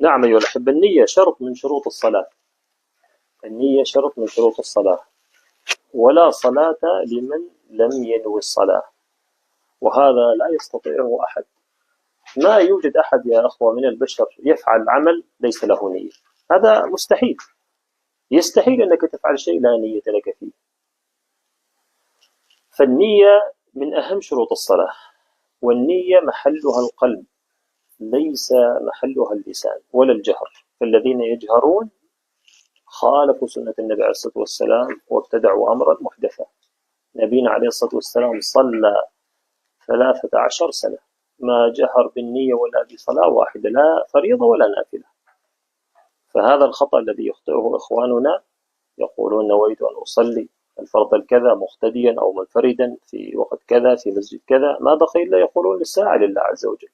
نعم أيها الأحبة، النية شرط من شروط الصلاة. النية شرط من شروط الصلاة، ولا صلاة لمن لم ينوي الصلاة، وهذا لا يستطيعه أحد. ما يوجد أحد يا أخوة من البشر يفعل عمل ليس له نية، هذا مستحيل. يستحيل أنك تفعل شيء لا نية لك فيه. فالنية من أهم شروط الصلاة، والنية محلها القلب، ليس محلها اللسان ولا الجهر. فالذين يجهرون خالفوا سنة النبي عليه الصلاة والسلام وابتدعوا أمرا محدثا. نبينا عليه الصلاة والسلام صلى 13 سنة ما جهر بالنية ولا بصلاة واحدة، لا فريضة ولا نافلة. فهذا الخطأ الذي يخطئه إخواننا، يقولون نويت أن أصلي الفرض الكذا مقتديا أو منفردا في وقت كذا في مسجد كذا، ما بقي إلا يقولون للساعة لله عز وجل.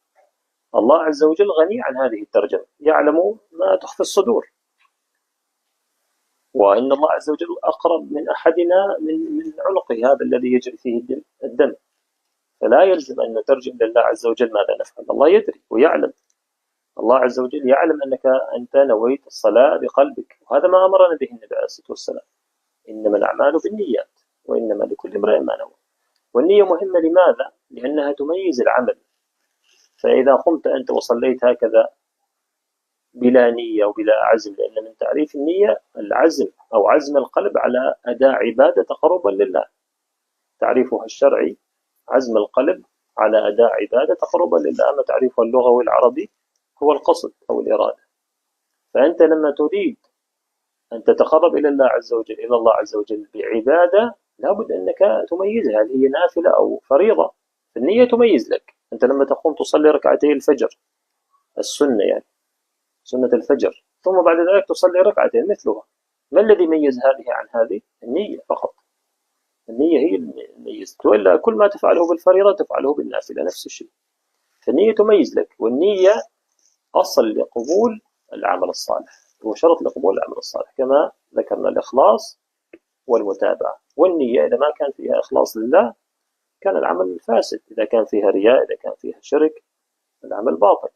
الله عز وجل غني عن هذه الترجمة، يعلم ما تخفي الصدور، وإن الله عز وجل أقرب من أحدنا من عنقه هذا الذي يجري فيه الدم. فلا يلزم أن نترجم لله عز وجل ماذا نفعل، الله يدري ويعلم. الله عز وجل يعلم أنت نويت الصلاة بقلبك، وهذا ما أمرنا به النبي عليه الصلاة والسلام: إنما الأعمال بالنيات وإنما لكل امرئ ما نوى. والنية مهمة لماذا؟ لأنها تميز العمل. فإذا قمت أنت وصليت هكذا بلا نية وبلا عزم، لأن من تعريف النية العزم أو عزم القلب على أداء عبادة تقربا لله. تعريفها الشرعي عزم القلب على أداء عبادة تقربا لله، أما تعريفها اللغوي العربي هو القصد أو الإرادة. فأنت لما تريد أن تتقرب إلى الله عز وجل بعبادة، لابد أنك تميزها، هل هي نافلة أو فريضة. النية تميز لك. أنت لما تقوم تصلي ركعتي الفجر السنة، يعني سنة الفجر، ثم بعد ذلك تصلي ركعتين مثلها، ما الذي يميز هذه عن هذه؟ النية فقط. النية هي المميز، وإلا كل ما تفعله بالفريضة تفعله بالنافلة نفس الشيء. فالنية تميز لك، والنية أصل لقبول العمل الصالح، هو شرط لقبول العمل الصالح، كما ذكرنا الإخلاص والمتابعة. والنية إذا ما كان فيها إخلاص لله كان العمل فاسد، إذا كان فيها رياء، إذا كان فيها شرك، العمل باطل.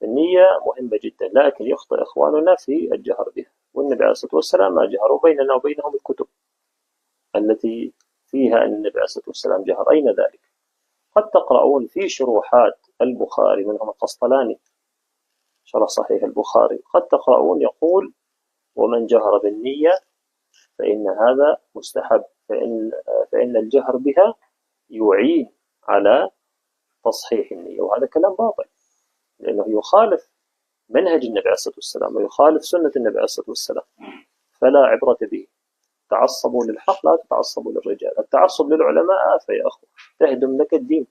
النية مهمة جدا، لكن يخطئ إخواننا في الجهر بها. والنبي عليه الصلاة والسلام ما جهروا، بيننا وبينهم الكتب التي فيها أن النبي عليه الصلاة والسلام جهر، أين ذلك؟ قد تقرؤون في شروحات البخاري، منهم القسطلاني شرح صحيح البخاري، قد تقرؤون يقول: ومن جهر بالنية فإن هذا مستحب، فإن الجهر بها يعين على تصحيح النية. وهذا كلام باطل، لأنه يخالف منهج النبي عليه الصلاة والسلام ويخالف سنة النبي عليه الصلاة والسلام، فلا عبرة به. تعصبوا للحق لا تتعصبوا للرجال. التعصب للعلماء آفة يا أخوة، تهدم لك الدين.